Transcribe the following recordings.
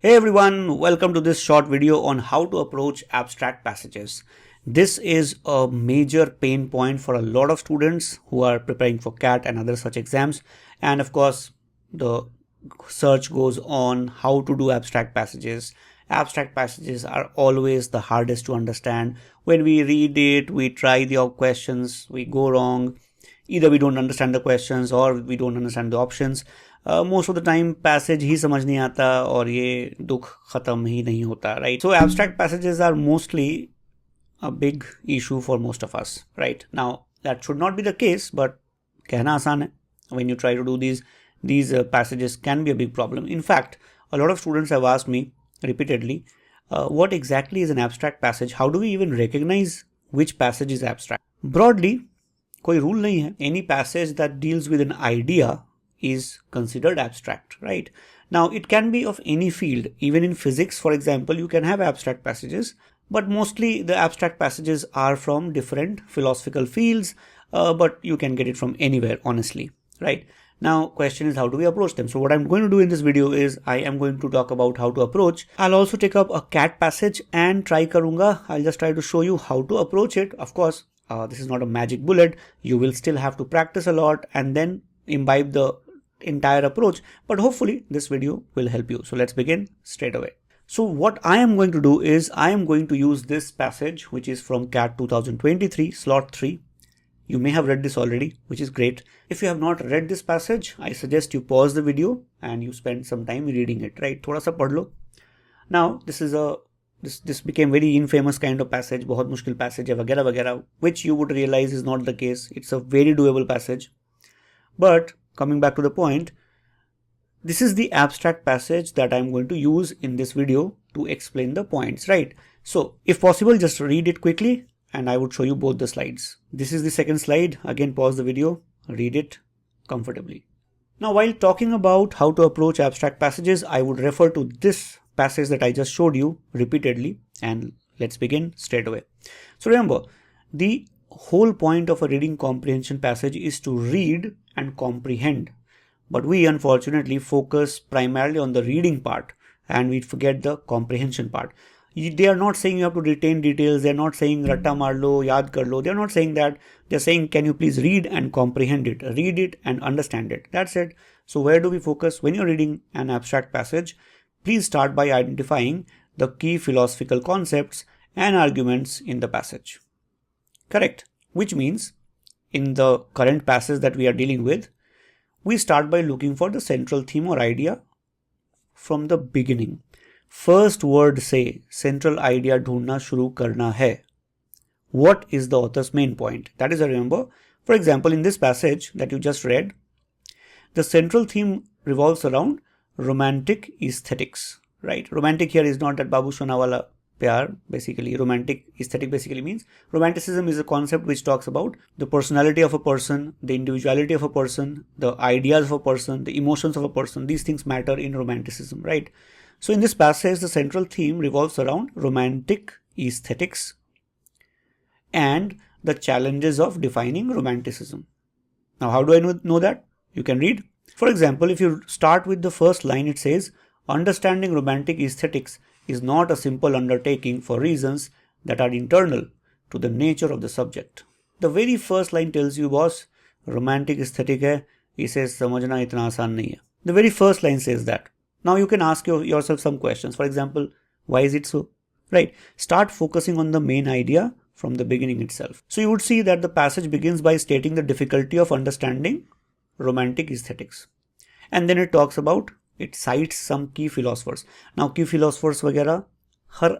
Hey everyone, welcome to this short video on how to approach abstract passages. This is a major pain point for a lot of students who are preparing for CAT and other such exams. And of course, the search goes on how to do abstract passages. Abstract passages are always the hardest to understand. When we read it, we try the questions, we go wrong. Either we don't understand the questions or we don't understand the options. Most of the time passage ही समझ नहीं आता और ये दुख खत्म ही नहीं होता, right? So abstract passages are mostly a big issue for most of us, right? Now that should not be the case, but कहना आसान है. When you try to do these passages can be a big problem. In fact, a lot of students have asked me repeatedly, what exactly is an abstract passage? How do we even recognize which passage is abstract? Broadly, कोई rule नहीं है. Any passage that deals with an idea is considered abstract, right? Now it can be of any field. Even in physics, for example, you can have abstract passages, but mostly the abstract passages are from different philosophical fields, but you can get it from anywhere, honestly, right? Now question is, how do we approach them? So what I'm going to do in this video is I am going to talk about how to approach. I'll also take up a CAT passage and try karunga. I'll just try to show you how to approach it. Of course, this is not a magic bullet. You will still have to practice a lot and then imbibe the entire approach, but hopefully this video will help you. So let's begin straight away. So what I am going to do is I am going to use this passage, which is from CAT 2023 slot 3. You may have read this already, which is great. If you have not read this passage, I suggest you pause the video and you spend some time reading it, right? Thoda sa padh lo. Now this became very infamous kind of passage, बहुत मुश्किल passage है वगैरह वगैरह, which you would realize is not the case. It's a very doable passage. But coming back to the point, this is the abstract passage that I'm going to use in this video to explain the points, right? So if possible, just read it quickly and I would show you both the slides. This is the second slide. Again, pause the video, read it comfortably. Now, while talking about how to approach abstract passages, I would refer to this passage that I just showed you repeatedly, and let's begin straight away. So remember, the whole point of a reading comprehension passage is to read and comprehend, but we unfortunately focus primarily on the reading part and we forget the comprehension part. They are not saying you have to retain details. They're not saying ratta maar lo, yaad kar lo. They're not saying that. They're saying, can you please read and comprehend it, read it and understand it. That's it. So where do we focus when you're reading an abstract passage? Please start by identifying the key philosophical concepts and arguments in the passage. Correct. Which means in the current passage that we are dealing with, we start by looking for the central theme or idea from the beginning. First word say, central idea ढूंढना शुरू करना है. What is the author's main point? That is, remember, for example, in this passage that you just read, the central theme revolves around romantic aesthetics, right? Romantic here is not that Babu Sonawala pyar, basically. Romantic aesthetic basically means romanticism is a concept which talks about the personality of a person, the individuality of a person, the ideas of a person, the emotions of a person. These things matter in romanticism, right? So in this passage, the central theme revolves around romantic aesthetics and the challenges of defining romanticism. Now, how do I know that? You can read. For example, if you start with the first line, it says, understanding romantic aesthetics is not a simple undertaking for reasons that are internal to the nature of the subject. The very first line tells you, boss, romantic aesthetic hai, इसे समझना इतना आसान नहीं है. The very first line says that. Now you can ask yourself some questions. For example, why is it so? Right? Start focusing on the main idea from the beginning itself. So you would see that the passage begins by stating the difficulty of understanding romantic aesthetics. And then it talks about, it cites some key philosophers. Now key philosophers वगैरह हर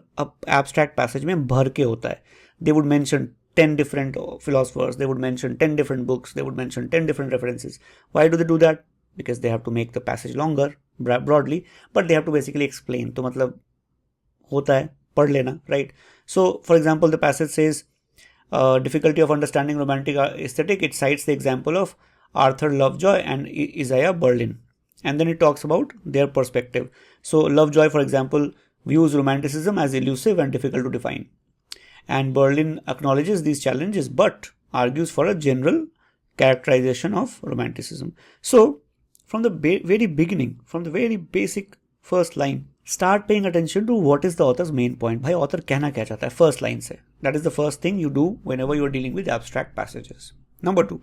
abstract passage में भर के होता है. They would mention 10 different philosophers. They would mention 10 different books. They would mention 10 different references. Why do they do that? Because they have to make the passage longer broadly, but they have to basically explain. तो मतलब होता है, पढ़ लेना, right? So for example, the passage says difficulty of understanding romantic aesthetic. It cites the example of Arthur Lovejoy and Isaiah Berlin. And then it talks about their perspective. So Lovejoy, for example, views romanticism as elusive and difficult to define. And Berlin acknowledges these challenges, but argues for a general characterization of romanticism. So from the very beginning, from the very basic first line, Start paying attention to what is the author's main point. भाई author कहना क्या चाहता है first line से. That is the first thing you do whenever you are dealing with abstract passages. Number 2,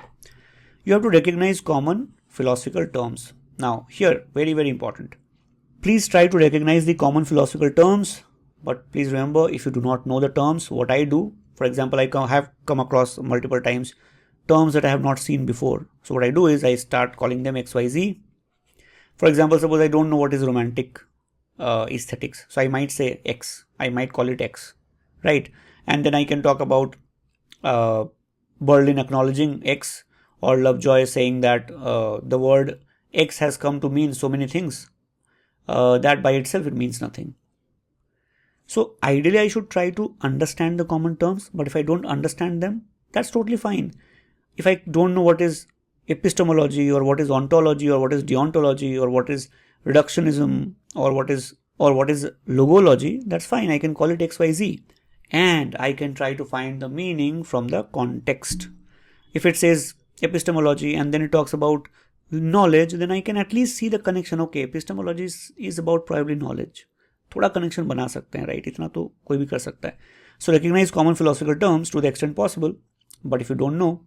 you have to recognize common philosophical terms. Now here, very very important. Please try to recognize the common philosophical terms, but please remember, if you do not know the terms, what I do, for example, I have come across multiple times terms that I have not seen before. So what I do is I start calling them XYZ. For example, suppose I don't know what is romantic aesthetics, so I might say X, I might call it X, right? And then I can talk about Berlin acknowledging X, or Lovejoy saying that the word X has come to mean so many things that by itself it means nothing. So ideally I should try to understand the common terms, but if I don't understand them, that's totally fine. If I don't know what is epistemology, or what is ontology, or what is deontology, or what is reductionism, or what is logology, that's fine. I can call it XYZ, and I can try to find the meaning from the context. If it says epistemology and then it talks about knowledge, then I can at least see the connection. Okay, epistemology is about probably knowledge. थोड़ा connection बना सकते हैं, right? इतना तो कोई भी कर सकता है. So recognize common philosophical terms to the extent possible, but if you don't know,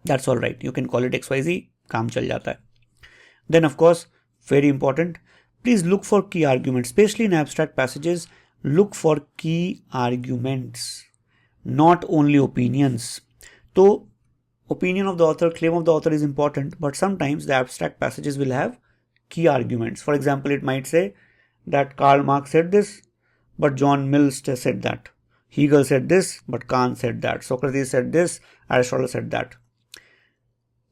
that's all right. You can call it XYZ, काम चल जाता है. Then of course, very important, please look for key arguments, especially in abstract passages. Look for key arguments, not only opinions. So opinion of the author, claim of the author is important, but sometimes the abstract passages will have key arguments. For example, it might say that Karl Marx said this, but John Mills said that. Hegel said this, but Kant said that. Socrates said this, Aristotle said that.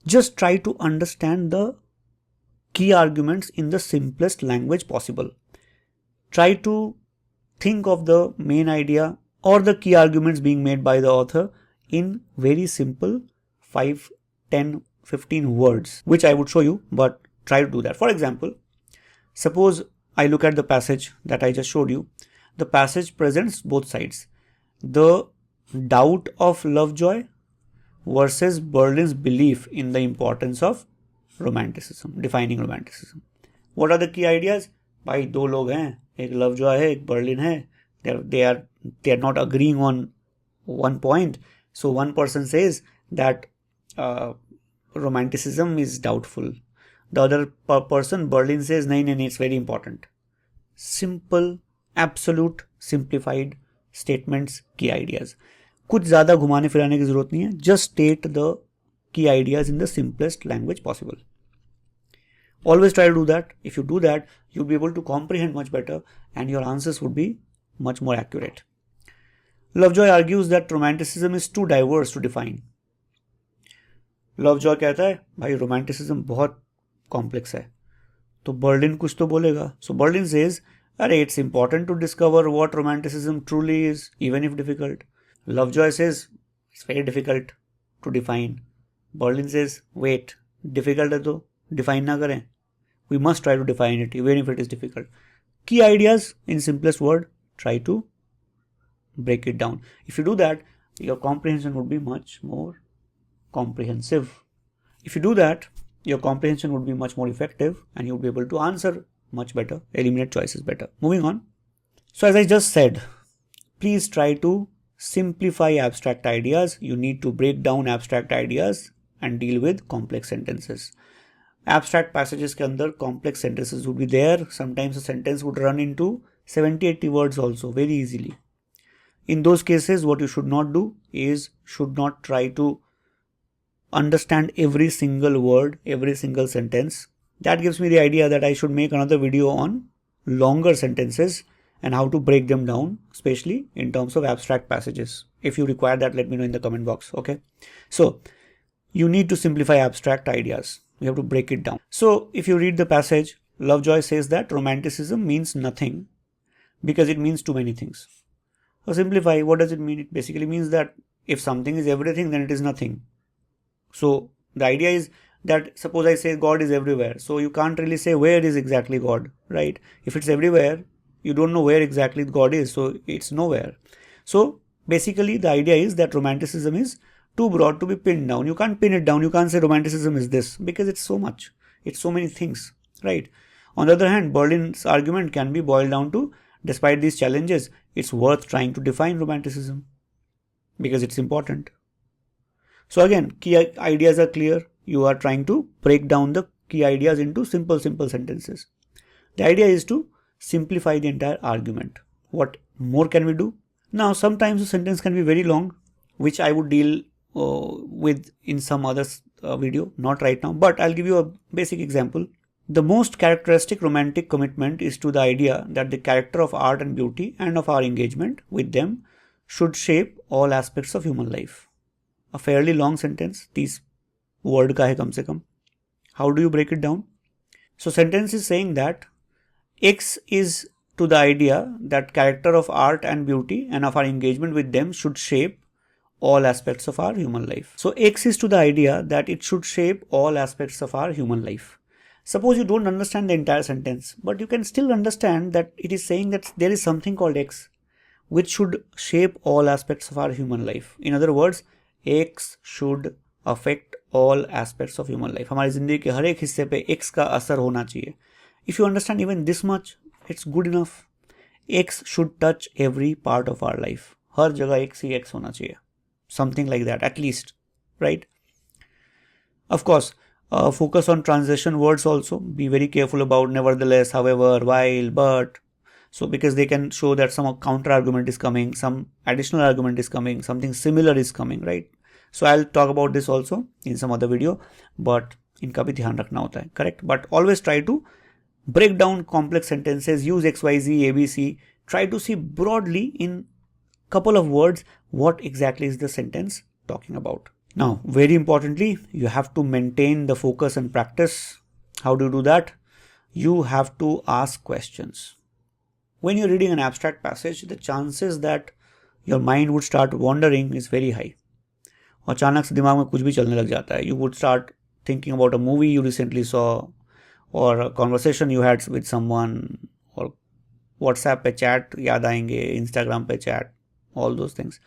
Just try to understand the key arguments in the simplest language possible. Try to think of the main idea or the key arguments being made by the author in very simple 5, 10, 15 words, which I would show you, but try to do that. For example, suppose I look at the passage that I just showed you. The passage presents both sides. The doubt of Lovejoy versus Berlin's belief in the importance of romanticism, defining romanticism. What are the key ideas? भाई दो लोग हैं, एक Lovejoy है, एक Berlin है. They are not agreeing on one point. So one person says that romanticism is doubtful. The other person, Berlin, says nahi, it's very important. Simple, absolute, simplified statements, key ideas. कुछ ज़्यादा घुमाने फिराने की ज़रूरत नहीं है. Just state the key ideas in the simplest language possible. Always try to do that. If you do that, you'll be able to comprehend much better and your answers would be much more accurate. Lovejoy argues that romanticism is too diverse to define. Lovejoy कहता है भाई romanticism बहुत complex है, तो Berlin कुछ तो बोलेगा. So Berlin says, अरे it's important to discover what romanticism truly is, even if difficult. Lovejoy says, it's very difficult to define. Berlin says, wait, difficult है तो define ना करें. We must try to define it, even if it is difficult. Key ideas in simplest word, try to break it down. If you do that, your comprehension would be much more comprehensive. If you do that, your comprehension would be much more effective and you'll be able to answer much better, eliminate choices better. Moving on. So as I just said, please try to simplify abstract ideas. You need to break down abstract ideas and deal with complex sentences. Abstract passages के अंदर complex sentences would be there. Sometimes a sentence would run into 70-80 words also very easily. In those cases, what you should not do is should not try to understand every single word, every single sentence. That gives me the idea that I should make another video on longer sentences and how to break them down, especially in terms of abstract passages. If you require that, let me know in the comment box. Okay. So you need to simplify abstract ideas. You have to break it down. So if you read the passage, Lovejoy says that romanticism means nothing because it means too many things. So simplify, what does it mean? It basically means that if something is everything, then it is nothing. So the idea is that suppose I say God is everywhere. So you can't really say where is exactly God, right? If it's everywhere, you don't know where exactly God is. So it's nowhere. So basically the idea is that romanticism is too broad to be pinned down. You can't pin it down. You can't say romanticism is this because it's so much. It's so many things, right? On the other hand, Berlin's argument can be boiled down to, despite these challenges, it's worth trying to define romanticism because it's important. So again, key ideas are clear. You are trying to break down the key ideas into simple sentences. The idea is to simplify the entire argument. What more can we do? Now, sometimes a sentence can be very long, which I would deal with in some other video, not right now, but I'll give you a basic example. The most characteristic romantic commitment is to the idea that the character of art and beauty and of our engagement with them should shape all aspects of human life. A fairly long sentence, 30 word ka hai kam se kam. How do you break it down? So sentence is saying that X is to the idea that character of art and beauty and of our engagement with them should shape all aspects of our human life. So X is to the idea that it should shape all aspects of our human life. Suppose you don't understand the entire sentence, but you can still understand that it is saying that there is something called X which should shape all aspects of our human life. In other words, X should affect all aspects of human life. हमारी जिंदगी के हर एक हिस्से पे X का असर होना चाहिए. If you understand even this much, it's good enough. X should touch every part of our life. हर जगह X ही X होना चाहिए. Something like that, at least, right? Of course, focus on transition words also. Be very careful about nevertheless, however, while, but. So because they can show that some counter argument is coming, some additional argument is coming, something similar is coming, right? So I'll talk about this also in some other video, but इनका भी ध्यान रखना होता है, correct? But always try to break down complex sentences, use XYZ, ABC, try to see broadly in couple of words what exactly is the sentence talking about. Now, very importantly, you have to maintain the focus and practice. How do you do that? You have to ask questions. When you're reading an abstract passage, the chances that your mind would start wandering is very high. अचानक से दिमाग में कुछ भी चलने लग जाता है. You would start thinking about a movie you recently saw, or a conversation you had with someone, or WhatsApp पे chat याद आएंगे, Instagram पे chat, all those things.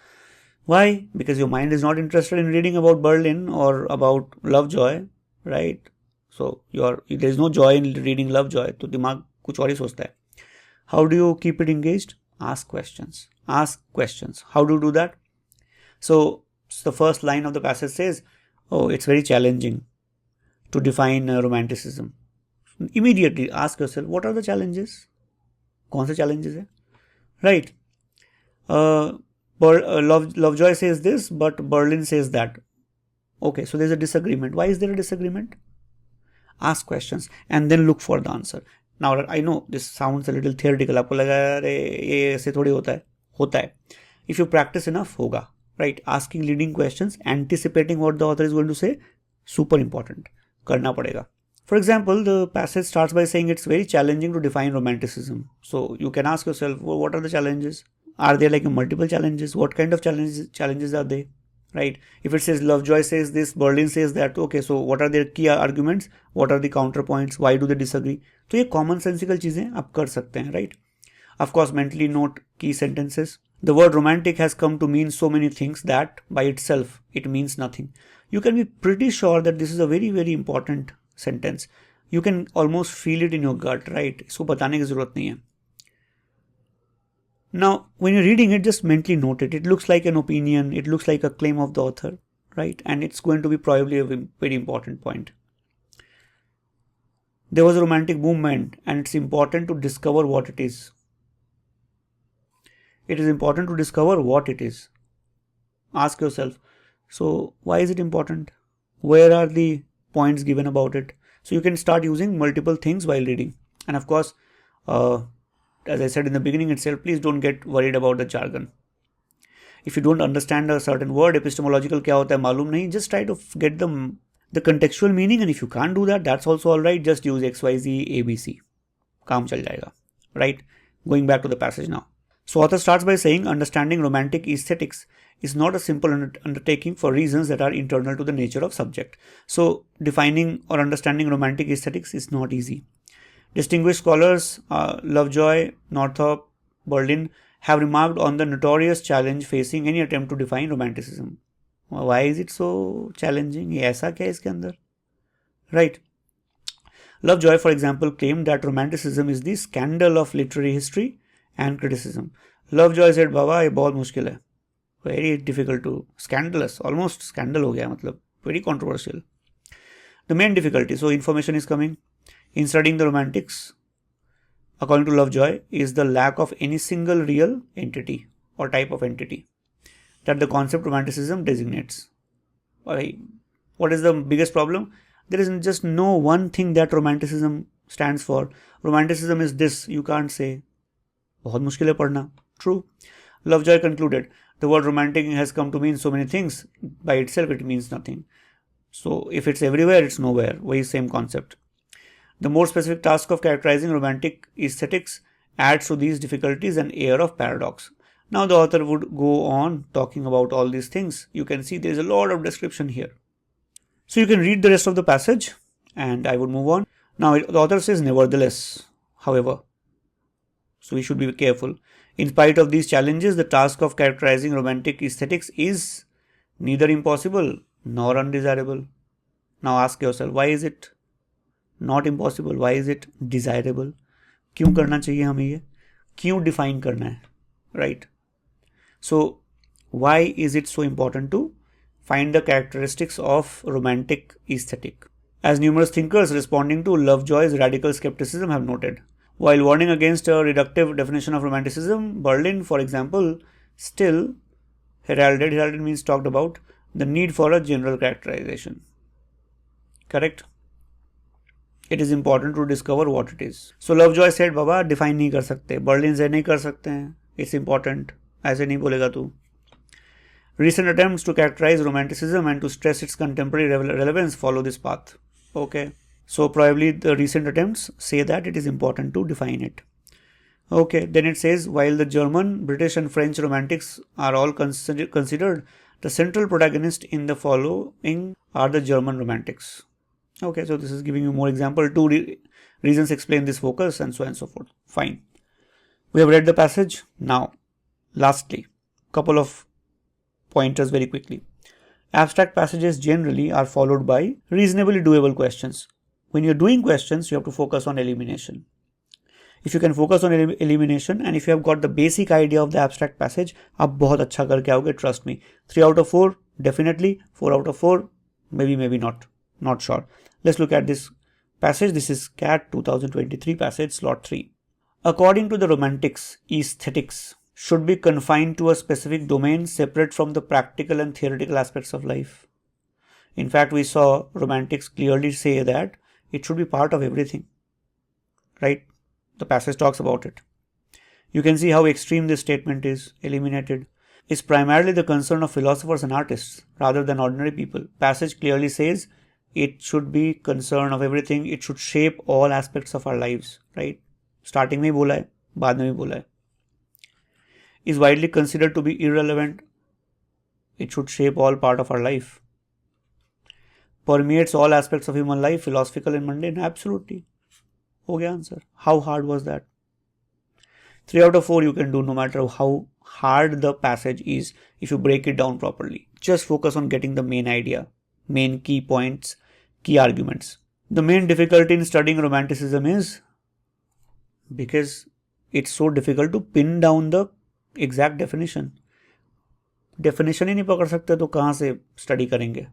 Why? Because your mind is not interested in reading about Berlin or about Lovejoy, right? So there is no joy in reading Lovejoy. तो दिमाग कुछ और ही सोचता है. How do you keep it engaged? Ask questions. Ask questions. How do you do that? So the first line of the passage says, oh, it's very challenging to define romanticism. Immediately ask yourself, what are the challenges? कौन से challenges है? Right. Lovejoy says this, but Berlin says that. Okay, so there's a disagreement. Why is there a disagreement? Ask questions and then look for the answer. Now, I know this sounds a little theoretical. आपको लगा अरे ये ऐसे थोड़ी होता है. If you practice enough, होगा. Right? Asking leading questions, anticipating what the author is going to say, super important. करना पड़ेगा. For example, the passage starts by saying it's very challenging to define romanticism. So you can ask yourself, well, what are the challenges? Are there like multiple challenges? What kind of challenges are they? Right? If it says Lovejoy says this, Berlin says that, okay, so what are their key arguments? What are the counterpoints? Why do they disagree? तो ये common sensical चीजें आप कर सकते हैं, right? Of course, mentally note key sentences. The word romantic has come to mean so many things that by itself it means nothing. You can be pretty sure that this is a very, very important sentence. You can almost feel it in your gut, right? इसको बताने की जरूरत नहीं है. Now, when you're reading it, just mentally note it. It looks like an opinion. It looks like a claim of the author, right? And it's going to be probably a very important point. There was a romantic movement, and it's important to discover what it is. It is important to discover what it is. Ask yourself, so why is it important? Where are the points given about it? So you can start using multiple things while reading. And of course, as I said in the beginning itself, please don't get worried about the jargon. If you don't understand a certain word, epistemological क्या होता है मालूम नहीं, just try to get the contextual meaning, and if you can't do that, that's also alright. Just use XYZ, ABC. काम चल जाएगा, right? Going back to the passage now. So author starts by saying understanding romantic aesthetics is not a simple undertaking for reasons that are internal to the nature of subject. So defining or understanding romantic aesthetics is not easy. Distinguished scholars Lovejoy, Northrop, Berlin have remarked on the notorious challenge facing any attempt to define romanticism. Why is it so challenging? ये ऐसा क्या है इसके अंदर? Right. Lovejoy, for example, claimed that romanticism is the scandal of literary history and criticism. Lovejoy said, "Baba, ये बहुत मुश्किल है. Very difficult to scandalous, almost scandal हो गया मतलब, very controversial." The main difficulty, so information is coming in studying the romantics, according to Lovejoy, is the lack of any single real entity or type of entity that the concept romanticism designates. What is the biggest problem? There is just no one thing that romanticism stands for. Romanticism is this, you can't say. बहुत मुश्किल है पढ़ना. True. Lovejoy concluded, the word romantic has come to mean so many things. By itself, it means nothing. So if it's everywhere, it's nowhere. Very same concept. The more specific task of characterizing romantic aesthetics adds to these difficulties an air of paradox. Now the author would go on talking about all these things. You can see there is a lot of description here. So you can read the rest of the passage and I would move on. Now the author says, nevertheless, however, so we should be careful. In spite of these challenges, the task of characterizing romantic aesthetics is neither impossible nor undesirable. Now ask yourself, why is it not impossible? Why is it desirable? क्यों करना चाहिए हमें ये? क्यों define करना है? Right? So why is it so important to find the characteristics of romantic aesthetic? As numerous thinkers responding to Lovejoy's radical skepticism have noted. While warning against a reductive definition of romanticism, Berlin, for example, still heralded means talked about, the need for a general characterization. Correct? It is important to discover what it is. So Lovejoy said, Baba, define नहीं कर सकते. Berlin से नहीं कर सकते हैं. It's important. ऐसे नहीं बोलेगा तू. Recent attempts to characterize romanticism and to stress its contemporary relevance follow this path. Okay. So probably the recent attempts say that it is important to define it. Okay. Then it says, while the German, British and French romantics are all considered, the central protagonist in the following are the German romantics. Okay, so this is giving you more example. Two reasons explain this focus and so on and so forth. Fine. We have read the passage. Now, lastly, couple of pointers very quickly. Abstract passages generally are followed by reasonably doable questions. When you're doing questions, you have to focus on elimination. If you can focus on elimination and if you have got the basic idea of the abstract passage, आप बहुत अच्छा करके आओगे, trust me. 3 out of 4, definitely. 4 out of 4, maybe not. Not sure. Let's look at this passage. This is CAT 2023 passage, slot 3. According to the romantics, aesthetics should be confined to a specific domain separate from the practical and theoretical aspects of life. In fact, we saw romantics clearly say that it should be part of everything. Right? The passage talks about it. You can see how extreme this statement is. Eliminated is primarily the concern of philosophers and artists rather than ordinary people. Passage clearly says it should be concern of everything. It should shape all aspects of our lives. Right? Starting में बोला है, बाद में भी बोला है. Is widely considered to be irrelevant. It should shape all part of our life. Permeates all aspects of human life, philosophical and mundane. Absolutely. हो गया answer. How hard was that? 3 out of 4 you can do no matter how hard the passage is if you break it down properly. Just focus on getting the main idea, main key points, key arguments. The main difficulty in studying romanticism is because it's so difficult to pin down the exact definition. Definition ही नहीं पकड़ सकते तो कहाँ से study करेंगे?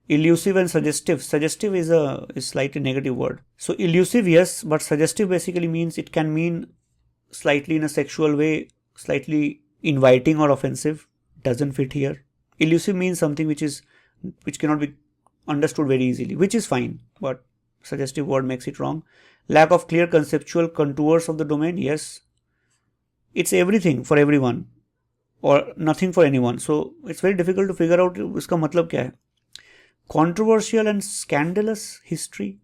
Elusive and suggestive. Suggestive is a slightly negative word. So elusive, yes, but suggestive basically means it can mean slightly in a sexual way, slightly inviting or offensive. Doesn't fit here. Elusive means something which cannot be understood very easily, which is fine, but suggestive word makes it wrong. Lack of clear conceptual contours of the domain, yes. It's everything for everyone or nothing for anyone. So it's very difficult to figure out इसका मतलब क्या है. Controversial and scandalous history?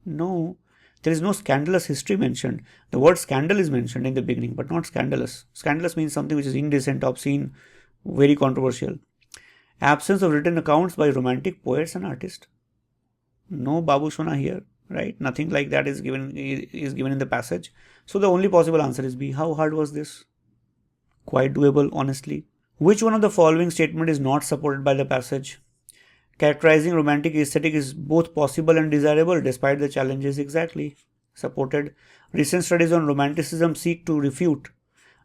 No, there is no scandalous history mentioned. The word scandal is mentioned in the beginning, but not scandalous. Scandalous means something which is indecent, obscene, very controversial. Absence of written accounts by romantic poets and artists. No Babu Shona here, right? Nothing like that is given in the passage. So the only possible answer is B. How hard was this? Quite doable, honestly. Which one of the following statement is not supported by the passage? Characterizing romantic aesthetic is both possible and desirable despite the challenges. Exactly. Supported. Recent studies on romanticism seek to refute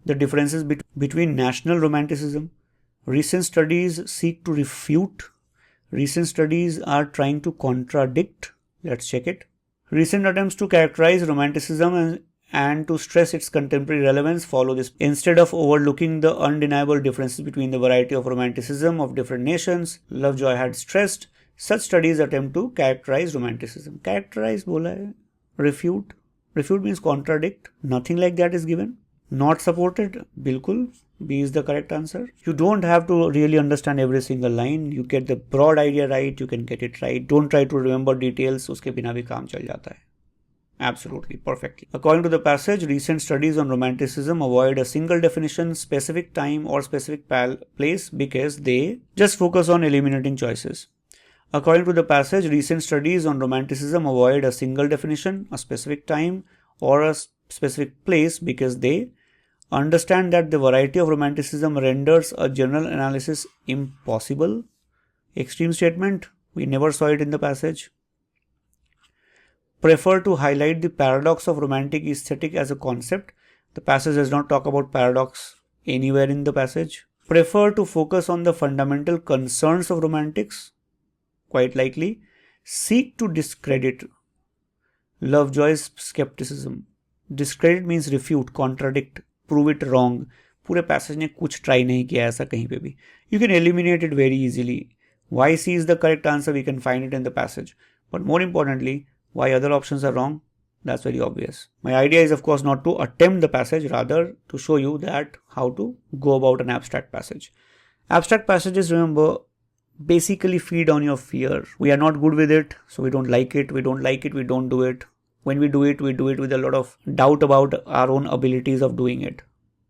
the differences between national romanticism. Recent studies seek to refute. Recent studies are trying to contradict. Let's check it. Recent attempts to characterize romanticism and to stress its contemporary relevance follow this. Instead of overlooking the undeniable differences between the variety of romanticism of different nations, Lovejoy had stressed, such studies attempt to characterize romanticism. Characterize bola hai. Refute. Refute means contradict. Nothing like that is given. Not supported. Bilkul. B is the correct answer. You don't have to really understand every single line. You get the broad idea right, you can get it right. Don't try to remember details. Uske bina bhi kaam chal jata hai. Absolutely, perfectly. According to the passage, recent studies on romanticism avoid a single definition, specific time or specific place because they just focus on eliminating choices. According to the passage, recent studies on romanticism avoid a single definition, a specific time or a specific place because they understand that the variety of romanticism renders a general analysis impossible. Extreme statement. We never saw it in the passage. Prefer to highlight the paradox of romantic aesthetic as a concept. The passage does not talk about paradox anywhere in the passage. Prefer to focus on the fundamental concerns of romantics. Quite likely. Seek to discredit Lovejoy's skepticism. Discredit means refute, contradict, prove it wrong. पूरे passage ने कुछ try नहीं किया ऐसा कहीं पे भी. You can eliminate it very easily. Why C is the correct answer, we can find it in the passage. But more importantly, why other options are wrong? That's very obvious. My idea is of course not to attempt the passage, rather to show you that how to go about an abstract passage. Abstract passages, remember, basically feed on your fear. We are not good with it, so we don't like it. We don't like it, we don't do it. When we do it with a lot of doubt about our own abilities of doing it.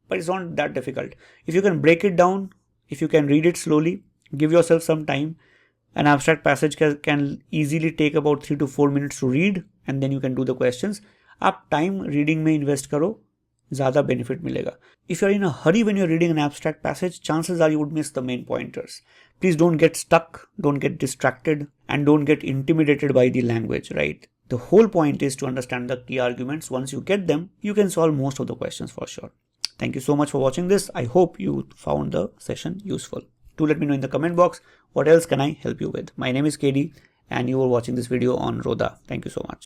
But it's not that difficult. If you can break it down, if you can read it slowly, give yourself some time. An abstract passage can easily take about 3 to 4 minutes to read, and then you can do the questions. आप time reading में invest करो, ज़्यादा benefit मिलेगा. If you're in a hurry when you're reading an abstract passage, chances are you would miss the main pointers. Please don't get stuck, don't get distracted, and don't get intimidated by the language, right? The whole point is to understand the key arguments. Once you get them, you can solve most of the questions for sure. Thank you so much for watching this. I hope you found the session useful. Do let me know in the comment box what else can I help you with. My name is KD and you are watching this video on Rodha. Thank you so much.